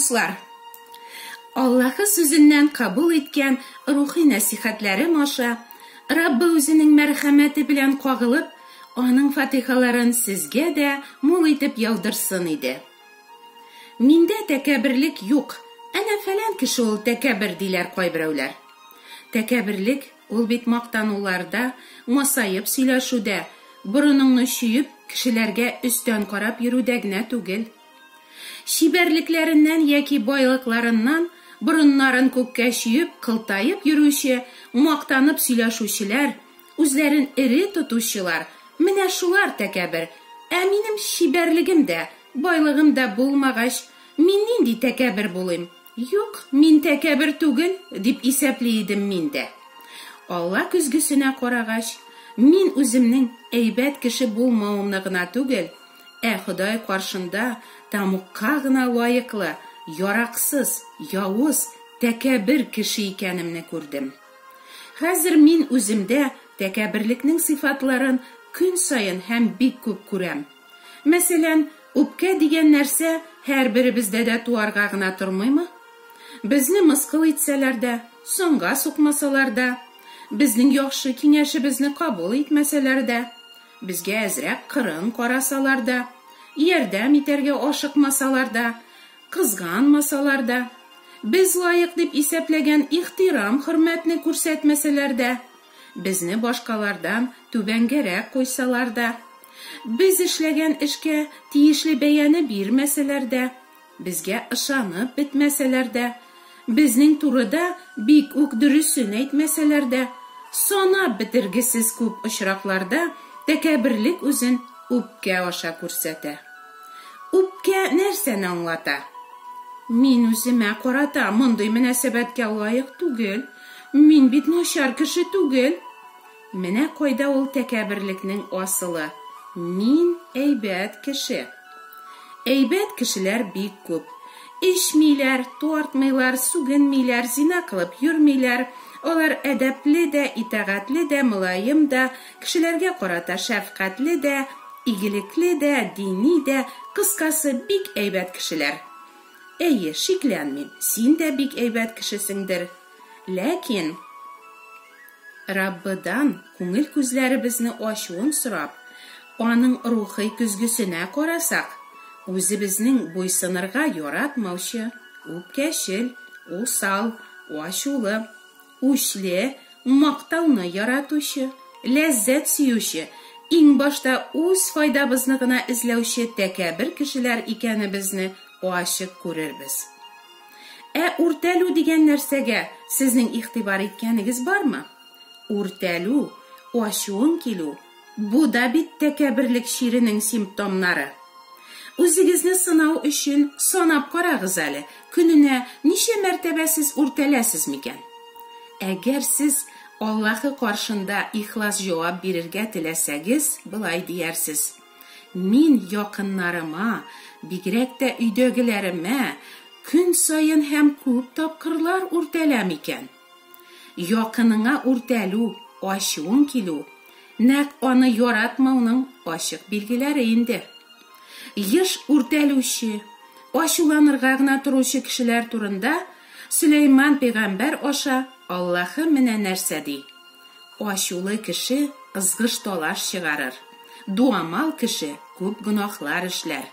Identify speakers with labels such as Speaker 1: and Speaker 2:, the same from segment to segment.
Speaker 1: дуслар. Аллаһы сүзеннән кабул иткән рухи насихатларым аша Раббы үзенең мәрхәмәте белән кагылып, аның фатихаларын сезгә дә мул итеп яудырсын иде. Миндә тәкәбберлек юк. Әнә фәлән кеше ул тәкәббер диләр кайберәүләр. Тәкәбберлек ул бит мактануларда, масаеп сөйләшүдә, борыныңны шүйеп, кешеләргә өстән карап йөрүдә генә түгел. Шибәрлекләреннән яки байлыкларыннан борыннарын күккә шүйеп, кылтаеп йөрүче, мактанып сөйләшүчеләр, үзләрен эре тотучылар, менә шулар тәкәббер. Ә минем шибәрлегем дә, байлыгым да булмагач, мин нинди тәкәббер булыйм? Юк, мин тәкәббер түгел, дип исәпле идем мин дә. Алла күзгесенә карагач, мин үземнең әйбәт кеше булмавымны гына түгел, Ходай каршында тамукка гына лаеклы, яраксыз, явыз, тәкәббер кеше икәнемне күрдем. Хәзер мин үземдә тәкәбберлекнең сыйфатларын көн сайын һәм бик күп күрәм. Мәсәлән, үпкә дигән нәрсә һәрберебездә дә туарга гына тормыймы? Безне мыскыл итсәләр дә, соңга сукмасалар да, безнең яхшы киңәшебезне кабул итмәсәләр дә, безгә әзрәк кырын карасалар да, ярдәм итәргә ашыкмасалар да, кызганмасалар да, без лаек дип исәпләгән ихтирам, хөрмәтне күрсәтмәсәләр дә, безне башкалардан түбәнгәрәк куйсалар да, без эшләгән эшкә тиешле бәяне бирмәсәләр дә, безгә ышанып бетмәсәләр дә, безнең турыда бик үк дөресен әйтмәсәләр дә, санап бетергесез күп очракларда тәкәбберлек үзен үпкә аша күрсәтә. Үпкә нәрсәне аңлата? Мин үземә карата мондый мөнәсәбәткә лаек түгел, мин бит начар кеше түгел. Менә кайда ул тәкәбберлекнең асылы. Мин әйбәт кеше. Әйбәт кешеләр бик күп. Эчмиләр, тартмыйлар, сүгенмиләр, зина кылып йөрмиләр. Алар әдәпле дә, итәгатьле дә, мөлаем дә, кешеләргә карата шәфкатьле дә, игелекле дә, дини дә, кыскасы бик әйбәт кешеләр. Әйе, шикләнмим, син дә бик әйбәт кешесеңдер. Ләкин Раббыдан күңел күзләребезне ачуын сорап, аның рухи күзгесенә карасак, үзебезнең буйсынырга яратмаучы, үпкәчел, усал, ачулы, үчле, мактауны яратучы, ләззәт сөюче, иң башта үз файдабызны гына эзләүче тәкәббер кешеләр икәнебезне ачык күрербез. Үртәлү дигән нәрсәгә сезнең игътибар иткәнегез бармы? Үртәлү, ачуын килү, бу да бит тәкәбберлек ширенең симптомнары. Үзегезне сынау өчен санап карагыз әле, көненә ничә мәртәбә сез үртәләсез микән? Әгәр сез Аллаһы каршында ихлас җавап бирергә теләсәгез, былай диярсез: мин якыннарыма, бигрәк тә өйдәгеләремә көн сайын һәм күп тапкырлар үртәләм икән. Якыныңа үртәлү, ачуын килү, нәкъ аны яратмауның ачык билгеләре инде. Еш үртәлүче, ачуланырга гына торучы кешеләр турында Сөләйман пәйгамбәр аша Аллаһы менә нәрсә ди: ачулы кеше ызгыш талаш чыгарыр, дуамал кеше күп гөнаһлар эшләр.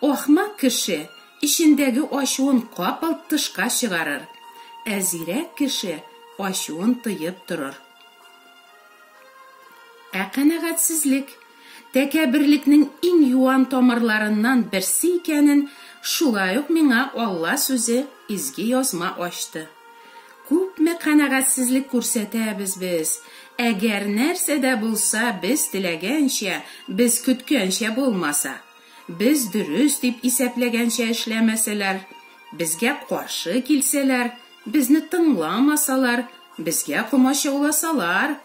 Speaker 1: Ахмак кеше ишендәге ачуын капыл тышка чыгарыр, әзирәк кеше ачуын тыеп торыр. Канәгатьсезлек тәкәбберлекнең иң юан тамырларыннан берсе икәнен шулай ук миңа Алла сүзе изге язма ачты. Күпме канәгатьсезлек күрсәтәбез без. Әгәр нәрсә дә булса, без теләгәнчә, без көткәнчә булмаса, без дөрес дип исәпләгәнчә эшләмәсәләр, безгә каршы килсәләр, безне тыңламасалар, безгә комачауласалар,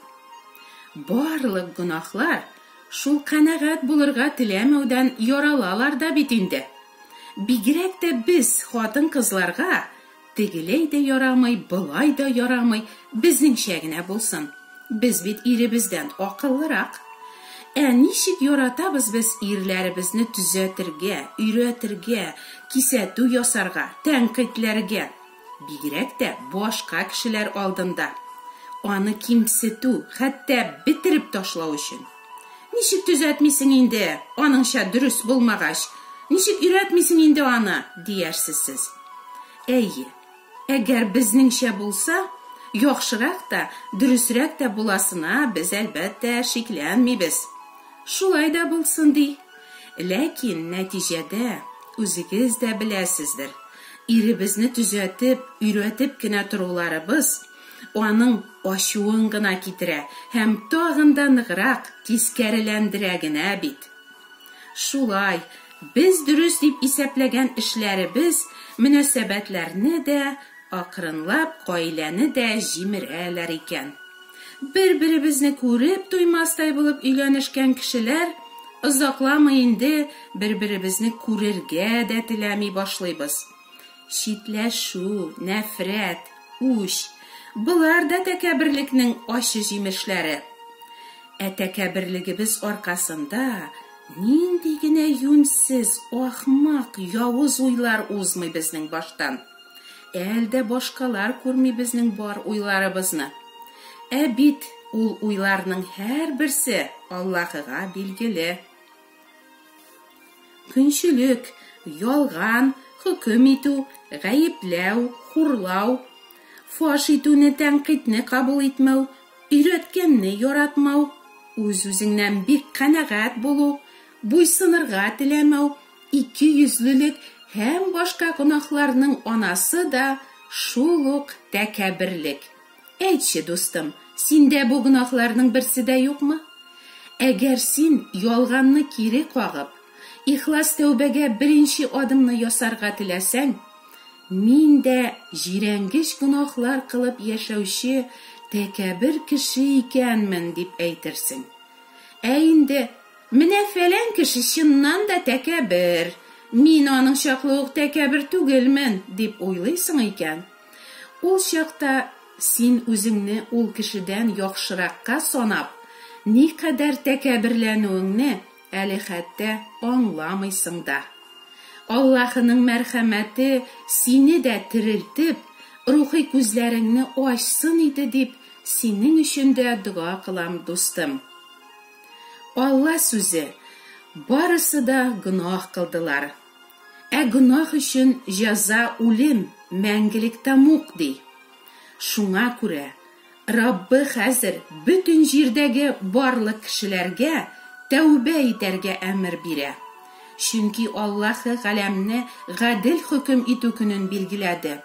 Speaker 1: барлык гөнаһлар шул канәгать булырга теләмәүдән яралалар да бит инде. Бигрәк тә без хатын-кызларга тегеләй дә ярамый, былай да ярамый, безнеңчә генә булсын. Без бит иребездән акыллырак. Ничек яратабыз без ирләребезне төзәтергә, өйрәтергә, кисәтү ясарга, тәнкыйтьләргә, бигрәк тә башка кешеләр алдында. Аны кимсетү, хәтта битереп ташлау өчен. Ничек төзәтмисең инде, аныңча дөрес булмагач? Ничек өйрәтмисең инде аны, диярсез сез. Әйе, әгәр безнеңчә булса, яхшырак та, дөресрәк тә буласына без әлбәттә шикләнмибез. Шулай да булсын ди. Ләкин нәтиҗәдә үзегез дә беләсездер. Иребезне төзәтеп, өйрәтеп кенә торуларыбыз аның ачуын гына китерә һәм тагын да ныграк тискәреләндерә генә бит. Шулай, без дөрес дип исәпләгән эшләребез мөнәсәбәтләрне дә, акрынлап гаиләне дә җимерәләр икән. Бер-беребезне күреп туймастай булып өйләнешкән кешеләр озакламый инде бер-беребезне күрергә дә теләми башлыйбыз. Читләшү, нәфрәт, үч, булар да тәкәберлекнең ачы җимешләре. Тәкәберлегебез аркасында нинди генә юньсез, ахмак, явыз уйлар узмый безнең баштан. Әлдә башкалар күрми безнең бар уйларыбызны. Бит ул уйларның һәрберсе Аллаһыга билгеле. Көнчелек, ялган, хөкем итү, гаепләү, хурлау, фаш итүне, тәнкыйтьне кабул итмәү, өйрәткәнне яратмау, үз-үзеңнән бик канәгать булу, буйсынырга теләмәү, икейөзлелек һәм башка гөнаһларның анасы да шул ук тәкәберлек. Әйтче, дустым, синдә бу гөнаһларның берсе дә юкмы? Әгәр син ялганны кире кагып, ихлас тәүбәгә беренче адымны ясарга теләсәң, мин дә җирәнгеч гөнаһлар кылып яшәүче тәкәбер кеше икәнмен дип әйтерсең. Инде менә фәлән кеше чыннан да тәкәбер, мин аның чаклы ук тәкәбер түгелмен дип уйлыйсың икән. Ул чакта син үзеңне ул кешедән яхшыракка санап, никадәр тәкәберләнүеңне әле хәтта аңламыйсың да. Аллаһының мәрхәмәте сине дә терелтеп, рухи күзләреңне ачсын иде дип, синең өчен дә дуа кылам, дустым. Алла сүзе, барысы да гөнаһ кылдылар. Гөнаһ өчен җәза үлем, мәңгелек тамук ди. Шуңа күрә Раббы хәзер бөтен җирдәге барлык кешеләргә тәүбә итәргә әмер бирә. Чөнки Аллаһы галәмне гадел хөкем итү көнен билгеләде.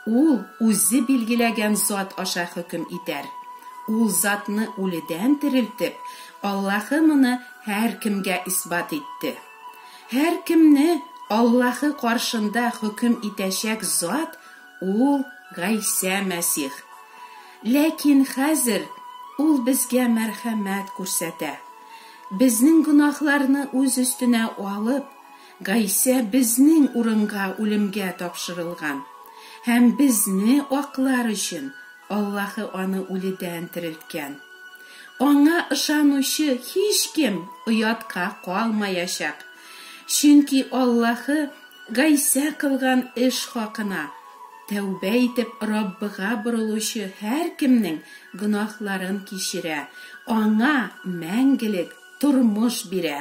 Speaker 1: Ул үзе билгеләгән зат аша хөкем итәр. Ул затны үледән терелтеп, Аллаһы моны һәр кемгә исбат итте. Һәр кемне Аллаһы каршында хөкем итәчәк зат ул Гайса Мәсих. Ләкин хәзер ул безгә мәрхәмәт күрсәтә. Безнең гөнаһларны үз өстенә алып, Гайса безнең урынга үлемгә тапшырылган. Һәм безне аклар өчен Аллаһы аны үледән терелткән. Аңа ышанучы һичкем оятка калмаячак. Чөнки Аллаһы Гайса кылган эш хакына тәүбә итеп Раббыга борылучы һәр кемнең гөнаһларын кичерә, аңа мәңгелек тормыш бирә.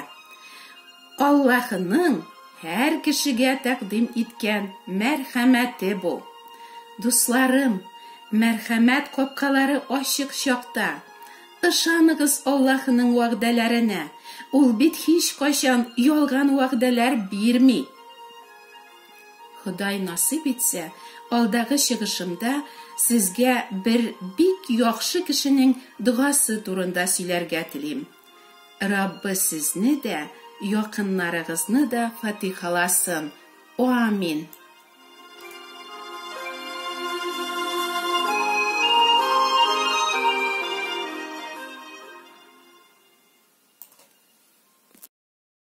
Speaker 1: Аллаһының һәр кешегә тәкъдим иткән мәрхәмәте бу. Дусларым, мәрхәмәт капкалары ачык чакта. Ышаныгыз Аллаһының вәгъдәләренә. Ул бит һич кайчан ялган вәгъдәләр бирми. Ходай насип итсә, алдагы чыгышымда сезгә бер бик яхшы кешенең дуасы турында сөйләргә телим. Раббы сезне дә, якыннарыгызны да фатихаласын. Амин.